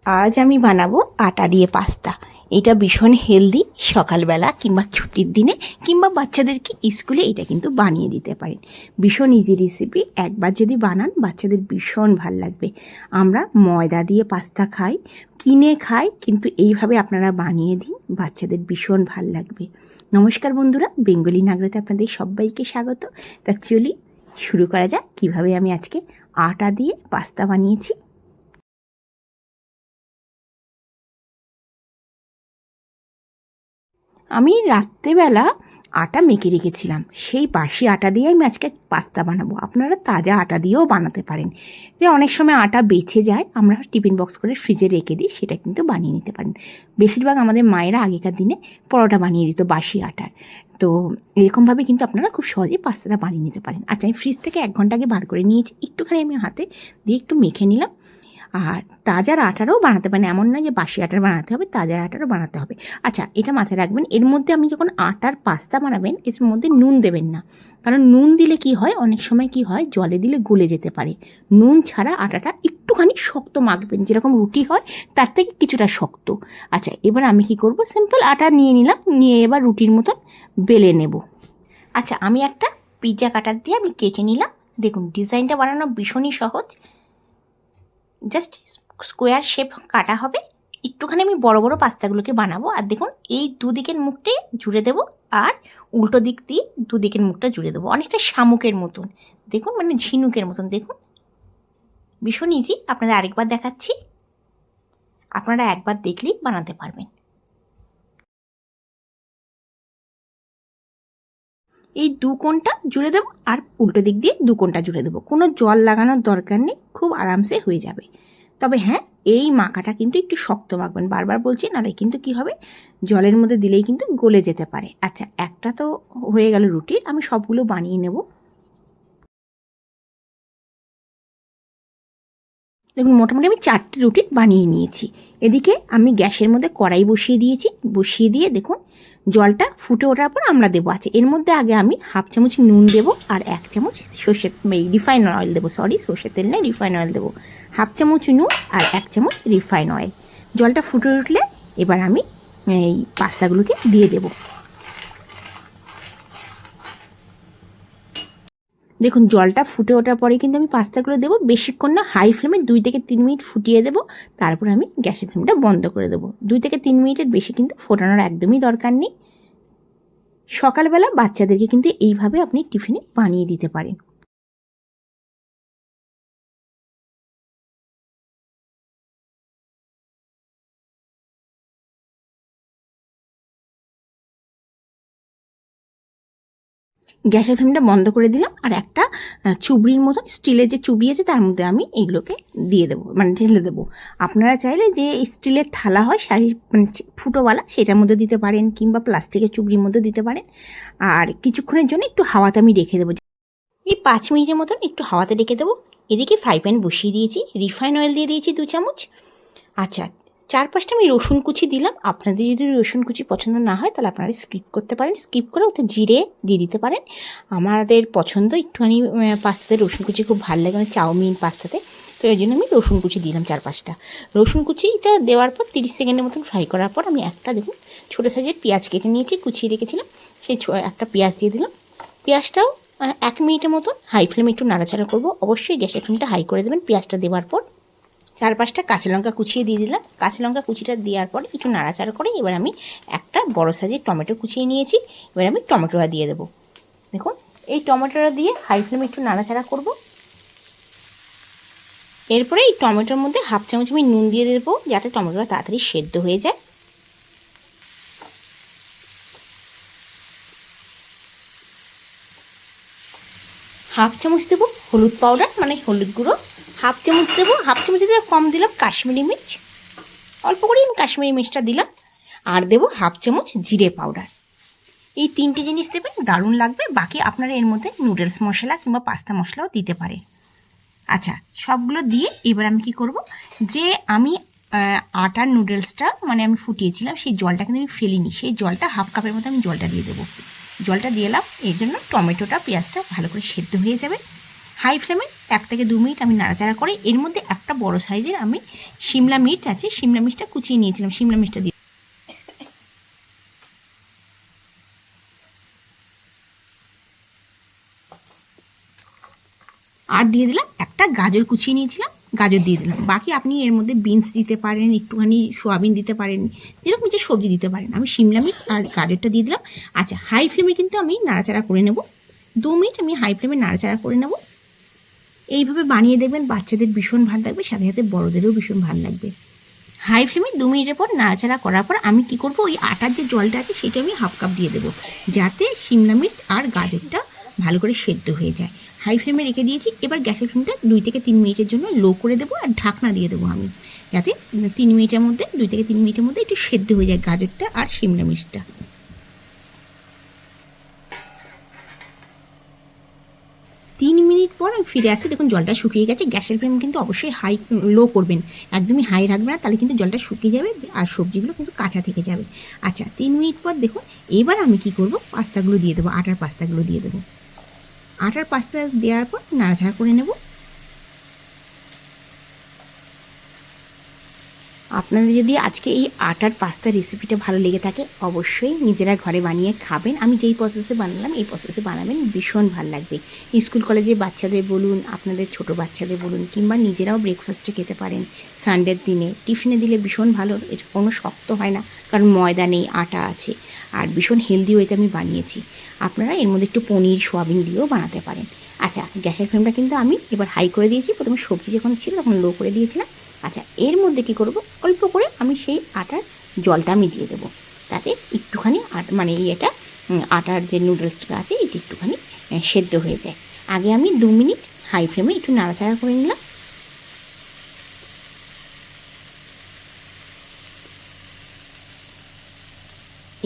আজ আমি বানাবো আটা দিয়ে পাস্তা। এটা ভীষণ হেলদি, সকালবেলা কিংবা ছুটির দিনে কিংবা বাচ্চাদেরকে স্কুলে এটা কিন্তু বানিয়ে দিতে পারেন। ভীষণ ইজি রেসিপি, একবার যদি বানান বাচ্চাদের ভীষণ ভাল লাগবে। আমরা ময়দা দিয়ে পাস্তা খাই, কিনে খাই, কিন্তু এইভাবে আপনারা বানিয়ে দিন, বাচ্চাদের ভীষণ ভাল লাগবে। নমস্কার বন্ধুরা, বেঙ্গলি নাগরাতে আপনাদের সবাইকে স্বাগত। তা চলি শুরু করা যাক কীভাবে আমি আজকে আটা দিয়ে পাস্তা বানিয়েছি। আমি রাত্রেবেলা আটা মেখে রেখেছিলাম, সেই বাসি আটা দিয়ে আমি আজকে পাস্তা বানাবো। আপনারা তাজা আটা দিয়েও বানাতে পারেন। যে অনেক সময় আটা বেঁচে যায়, আমরা টিফিন বক্স করে ফ্রিজে রেখে দিই, সেটা কিন্তু বানিয়ে নিতে পারেন। বেশিরভাগ আমাদের মায়েরা আগেকার দিনে পরোটা বানিয়ে দিত বাসি আটার। তো এরকমভাবে কিন্তু আপনারা খুব সহজেই পাস্তাটা বানিয়ে নিতে পারেন। আচ্ছা, আমি ফ্রিজ থেকে 1 ঘন্টা আগে বার করে নিয়েছি, একটুখানি আমি হাতে দিয়ে একটু মেখে নিলাম। আর তাজার আটারও বানাতে পারেন, এমন নয় যে বাসি আটার বানাতে হবে, তাজার আটারও বানাতে হবে। আচ্ছা, এটা মাথায় রাখবেন, এর মধ্যে আমি যখন আটার পাস্তা বানাবেন এর মধ্যে নুন দেবেন না। কারণ নুন দিলে কি হয়, অনেক সময় কি হয়, জলে দিলে গলে যেতে পারে। নুন ছাড়া আটাটা একটুখানি শক্ত মাখবেন, যেরকম রুটি হয় তার থেকে কিছুটা শক্ত। আচ্ছা, এবার আমি কি করব, সিম্পল আটা নিয়ে নিলাম, নিয়ে এবার রুটির মতন বেলে নেব। আচ্ছা, আমি একটা পিৎজা কাটার দিয়ে আমি কেটে নিলাম। দেখুন, ডিজাইনটা বানানো ভীষণই সহজ, জাস্ট স্কোয়ার শেপ কাটা হবে। একটুখানি আমি বড় বড় পাস্তাগুলোকে বানাবো। আর দেখুন, এই দুদিকের মুখটাই জুড়ে দেবো, আর উল্টো দিক দিয়ে দুদিকের মুখটা জুড়ে দেবো, অনেকটা শামুকের মতন। দেখুন, মানে ঝিনুকের মতন। দেখুন, ভীষণ ইজি। আপনাদের আরেকবার দেখাচ্ছি, আপনারা একবার দেখলেই বানাতে পারবেন। এই 2 কোণটা জুড়ে দেবো, আর উল্টো দিক দিয়ে 2 কোণটা জুড়ে দেবো। কোনো জল লাগানোর দরকার নেই, খুব আরামসে হয়ে যাবে। তবে হ্যাঁ, এই মাখাটা কিন্তু একটু শক্ত মাখবেন, বারবার বলছি, নাহলে কিন্তু কি হবে, জলের মধ্যে দিলেই কিন্তু গলে যেতে পারে। আচ্ছা, একটা তো হয়ে গেল রুটি, আমি সবগুলো বানিয়ে নেব। দেখুন, মোটামুটি আমি 4টে রুটি বানিয়ে নিয়েছি। এদিকে আমি গ্যাসের মধ্যে কড়াই বসিয়ে দিয়েছি, বসিয়ে দিয়ে দেখুন জলটা ফুটে ওঠার পর আমরা দেবো। আছে এর মধ্যে আগে আমি 1/2 চামচ নুন দেবো, আর 1 চামচ রিফাইন অয়েল দেবো। সর্ষের তেল নয়, রিফাইন অয়েল দেবো। 1/2 চামচ নুন আর 1 চামচ রিফাইন অয়েল। জলটা ফুটে উঠলে এবার আমি এই পাস্তাগুলোকে দিয়ে দেবো। দেখুন, জলটা ফুটে ওঠার পরে কিন্তু আমি পাস্তাগুলো দেবো। বেশিক্ষণ না, হাই ফ্লেমে 2 থেকে 3 মিনিট ফুটিয়ে দেবো। তারপর আমি গ্যাসের ফ্লেমটা বন্ধ করে দেবো। 2 থেকে 3 মিনিটের বেশি কিন্তু ফোটানোর একদমই দরকার নেই। সকালবেলা বাচ্চাদেরকে কিন্তু এইভাবে আপনি টিফিনে বানিয়ে দিতে পারেন। গ্যাসের ফ্লেমটা বন্ধ করে দিলাম, আর একটা চুবড়ির মতন স্টিলের যে চুবড়ি আছে তার মধ্যে আমি এইগুলোকে দিয়ে দেবো, মানে ঢেলে দেবো। আপনারা চাইলে যে স্টিলের থালা হয় শাড়ি, মানে ফুটোওয়ালা, সেটার মধ্যে দিতে পারেন, কিংবা প্লাস্টিকের চুবড়ির মধ্যে দিতে পারেন। আর কিছুক্ষণের জন্য একটু হাওয়াতে আমি রেখে দেবো, এই 5 মিনিটের মতন একটু হাওয়াতে রেখে দেবো। এদিকে ফ্রাই প্যান বসিয়ে দিয়েছি, রিফাইন অয়েল দিয়ে দিয়েছি 2 চামচ। আচ্ছা, 4-5টা আমি রসুন কুচি দিলাম। আপনাদের যদি রসুন কুচি পছন্দ না হয় তাহলে আপনারা স্কিপ করতে পারেন, স্কিপ করে ওতে জিরে দিয়ে দিতে পারেন। আমাদের পছন্দ একটুখানি পাস্তাতে রসুন কুচি খুব ভালো লাগে, মানে চাউমিন পাস্তাতে, তো এই জন্য আমি রসুন কুচি দিলাম 4-5টা। রসুন কুচিটা দেওয়ার পর 30 সেকেন্ডের মতন ফ্রাই করার পর আমি একটা, দেখুন, ছোটো সাইজের পেঁয়াজ কেটে নিয়েছি, কুচিয়ে রেখেছিলাম, সেই একটা পেঁয়াজ দিয়ে দিলাম। পেঁয়াজটাও 1 মিনিটের মতন হাই ফ্লেমে একটু নাড়াচাড়া করবো। অবশ্যই গ্যাসের ফ্লেমটা হাই করে দেবেন পেঁয়াজটা দেওয়ার পর। 4-5টা কাঁচা লঙ্কা কুচিয়ে দিয়ে দিলাম। কাঁচা লঙ্কা কুচিটা দেওয়ার পর একটু নাড়াচাড়া করে এবার আমি একটা বড় সাইজের টমেটো কুচিয়ে নিয়েছি, এবার আমি টমেটোটা দিয়ে দেবো। দেখুন, এই টমেটোটা দিয়ে হাই ফ্লেমে একটু নাড়াচাড়া করব। এরপরে এই টমেটোর মধ্যে 1/2 চামচ আমি নুন দিয়ে দেবো, যাতে টমেটোটা তাড়াতাড়ি সেদ্ধ হয়ে যায়। হাফ চামচ দেবো হলুদ পাউডার, মানে হলুদ গুঁড়ো। 1/2 চামচ দেবো, 1/2 চামচ দিয়ে কম দিলাম কাশ্মীরি মির্চ, অল্প করে আমি কাশ্মীরি মির্চটা দিলাম। আর দেবো 1/2 চামচ জিরে পাউডার। এই 3টে জিনিস দেবেন, দারুণ লাগবে। বাকি আপনারা এর মধ্যে নুডলস মশলা কিংবা পাস্তা মশলাও দিতে পারেন। আচ্ছা, সবগুলো দিয়ে এবার আমি কি করব, যে আমি আটার নুডলসটা মানে আমি ফুটিয়েছিলাম, সেই জলটা কিন্তু আমি ফেলিনি, সেই জলটা 1/2 কাপের মতো আমি জলটা দিয়ে দেবো। জলটা দিয়ে এলাম, এই জন্য টমেটোটা পেঁয়াজটা ভালো করে সেদ্ধ হয়ে যাবে। হাই ফ্লেমে 1 থেকে 2 মিনিট আমি নাড়াচাড়া করে এর মধ্যে একটা বড় সাইজের আমি শিমলা মির্চ আছে, শিমলা মির্চটা কুচিয়ে নিয়েছিলাম, শিমলা মির্চটা দিয়ে আর দিয়ে দিলাম একটা গাজর কুচিয়ে নিয়েছিলাম, গাজর দিয়ে দিলাম। বাকি আপনি এর মধ্যে বিনস দিতে পারেন, একটুখানি সোয়াবিন দিতে পারেন, যেরকম যে সবজি দিতে পারেন। আমি শিমলা মির্চ আর গাজরটা দিয়ে দিলাম। আচ্ছা, হাই ফ্লেমে কিন্তু আমি নাড়াচাড়া করে নেব, 2 মিনিট আমি হাই ফ্লেমে নাড়াচাড়া করে নেব। এইভাবে বানিয়ে দেখবেন, বাচ্চাদের ভীষণ ভালো লাগবে, সাথে সাথে বড়োদেরও ভীষণ ভালো লাগবে। হাই ফ্লেমে 2 মিনিটের পর নাড়াচাড়া করার পর আমি কি করব, ওই আটার যে জলটা আছে সেটা আমি হাফ কাপ দিয়ে দেবো, যাতে শিমলা মির্চ আর গাজরটা ভালো করে সেদ্ধ হয়ে যায়। হাই ফ্লেমে রেখে দিয়েছি। এবার গ্যাসের ফ্লেমটা 2 থেকে 3 মিনিটের জন্য লো করে দেবো আর ঢাকনা দিয়ে দেবো আমি, যাতে 3 মিনিটের মধ্যে 2 থেকে 3 মিনিটের মধ্যে একটু সেদ্ধ হয়ে যায় গাজরটা আর শিমলা মির্চটা। 3 মিনিট পর আমি ফিরে আসি, দেখুন জলটা শুকিয়ে গেছে। গ্যাসের ফ্লেম কিন্তু অবশ্যই লো করবেন, একদমই হাই রাখবেন না, তাহলে কিন্তু জলটা শুকিয়ে যাবে আর সবজিগুলো কিন্তু কাঁচা থেকে যাবে। আচ্ছা, 3 মিনিট পর দেখুন, এবার আমি কি করব, পাস্তাগুলো দিয়ে দেবো, আটার পাস্তাগুলো দিয়ে দেবো। আটার পাস্তা দেওয়ার পর নাড়াচাড়া করে নেব। আপনাদের যদি আজকে এই আটার পাস্তা রেসিপিটা ভালো লেগে থাকে, অবশ্যই নিজেরা ঘরে বানিয়ে খাবেন। আমি যেই প্রসেসে বানালাম এই প্রসেসে বানাবেন, ভীষণ ভালো লাগবে। স্কুল কলেজের বাচ্চাদের বলুন, আপনাদের ছোট বাচ্চাদের বলুন, কিংবা নিজেরাও ব্রেকফাস্টে খেতে পারেন, সানডের দিনে টিফিনে দিলে ভীষণ ভালো। এটা কোনো শক্ত হয় না, কারণ ময়দা নেই, আটা আছে, আর ভীষণ হেলদি ওয়েতে আমি বানিয়েছি। আপনারা এর মধ্যে একটু পনির, সোয়াবিন দিয়েও বানাতে পারেন। আচ্ছা, গ্যাসের ফ্লেমটা কিন্তু আমি এবার হাই করে দিয়েছি, প্রথমে সবজি যখন ছিল তখন লো করে দিয়েছিলাম। আচ্ছা, এর মধ্যে কি করব, অল্প করে আমি সেই আটার জলটা আমি দিয়ে দেবো, তাতে একটুখানি মানে এটা আটার যে নুডলসটা আছে এটি একটুখানি সেদ্ধ হয়ে যায়। আগে আমি 2 মিনিট হাই ফ্লেমে একটু নাড়াচাড়া করে নিলাম।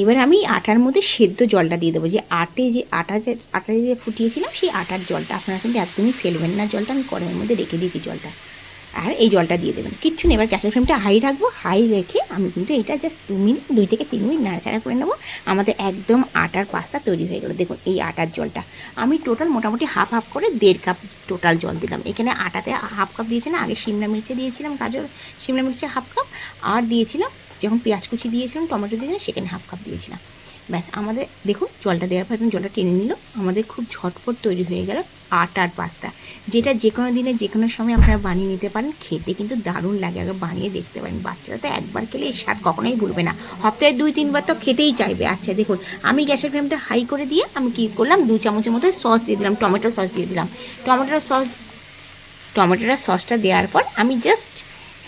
এবার আমি আটার মধ্যে সেদ্ধ জলটা দিয়ে দেবো, যে আটা যে ফুটিয়েছিলাম সেই আটার জলটা। আপনারা কিন্তু একদমই ফেলবেন না জলটা, আমি কড়াইয়ের মধ্যে রেখে দিয়েছি জলটা। আর এই জলটা দিয়ে দেবেন, কিচ্ছু নেই। এবার গ্যাসের ফ্লেমটা হাই রাখবো, হাই রেখে আমি কিন্তু এটা জাস্ট 2 থেকে 3 মিনিট নাড়াচাড়া করে নেবো। আমাদের একদম আটার পাস্তা তৈরি হয়ে গেলো। দেখুন এই আটার জলটা আমি টোটাল মোটামুটি হাফ করে 1.5 কাপ টোটাল জল দিলাম। এখানে আটাতে হাফ কাপ দিয়েছি না, আগে শিমলা মির্চে দিয়েছিলাম, শিমলা মির্চে হাফ কাপ, আর দিয়েছিলাম যখন পেঁয়াজ কুচি দিয়েছিলাম, টমেটো দিয়েছিলাম, সেখানে হাফ কাপ দিয়েছিলাম। ব্যাস, আমাদের দেখুন জলটা দেওয়ার পর জলটা টেনে নিল, আমাদের খুব ঝটপট তৈরি হয়ে গেল আটার পাস্তা, যেটা যে কোনো দিনে যে কোনো সময় আপনারা বানিয়ে নিতে পারেন। খেতে কিন্তু দারুণ লাগে, আগে বানিয়ে দেখতে পারেন। বাচ্চারা তো একবার খেলে এই স্বাদ কখনোই ভুলবে না, সপ্তাহে 2-3 বার তো খেতেই চাইবে। আচ্ছা দেখুন, আমি গ্যাসের ফ্লেমটা হাই করে দিয়ে আমি কী করলাম, 2 চামচের মতো সস দিয়ে দিলাম, টমেটো সস দিয়ে দিলাম। টমেটোর সসটা দেওয়ার পর আমি জাস্ট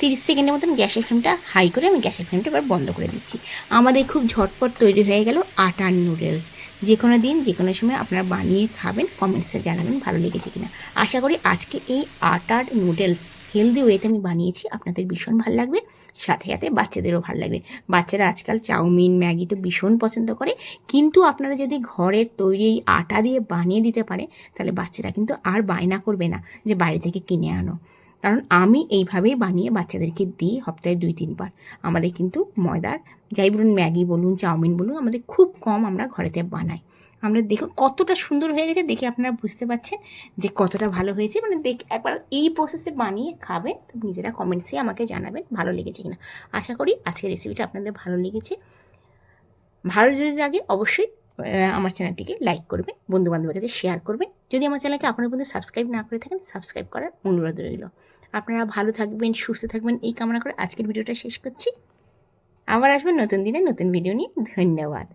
30 সেকেন্ডের মতন গ্যাসের ফ্লেমটা হাই করে আমি গ্যাসের ফ্লেমটা এবার বন্ধ করে দিচ্ছি। আমাদের খুব ঝটপট তৈরি হয়ে গেল আটার নুডলস। যে কোনো দিন যে কোনো সময় আপনারা বানিয়ে খাবেন, কমেন্টসে জানাবেন ভালো লেগেছে কিনা। আশা করি আজকে এই আটার নুডলস হেলদি ওয়েতে আমি বানিয়েছি, আপনাদের ভীষণ ভালো লাগবে, সাথে সাথে বাচ্চাদেরও ভালো লাগবে। বাচ্চারা আজকাল চাউমিন, ম্যাগি তো ভীষণ পছন্দ করে, কিন্তু আপনারা যদি ঘরের তৈরি আটা দিয়ে বানিয়ে দিতে পারে, তাহলে বাচ্চারা কিন্তু আর বায়না করবে না যে বাইরে থেকে কিনে আনো। কারণ আমি এইভাবেই বানিয়ে বাচ্চাদেরকে দিই সপ্তাহে 2-3 বার। আমাদের কিন্তু ময়দার, যাই বলুন, ম্যাগি বলুন, চাউমিন বলুন, আমাদের খুব কম আমরা ঘরেতে বানাই। আমরা দেখুন কতটা সুন্দর হয়ে গেছে, দেখে আপনারা বুঝতে পারছেন যে কতটা ভালো হয়েছে। মানে একবার এই প্রসেসে বানিয়ে খাবেন, তো নিজেরা কমেন্টসে আমাকে জানাবেন ভালো লেগেছে কিনা। আশা করি আজকের রেসিপিটা আপনাদের ভালো লেগেছে। ভালো যদি লাগে অবশ্যই আমার চ্যানেলটিকে লাইক করবেন, বন্ধুবান্ধবের কাছে শেয়ার করবেন। যদি আমার চ্যানেলকে এখনও পর্যন্ত সাবস্ক্রাইব না করে থাকেন, সাবস্ক্রাইব করার অনুরোধ রইল। আপনারা ভালো থাকবেন, সুস্থ থাকবেন, এই কামনা করে আজকের ভিডিওটা শেষ করছি। আবার আসবেন নতুন দিনে নতুন ভিডিও নিয়ে। ধন্যবাদ।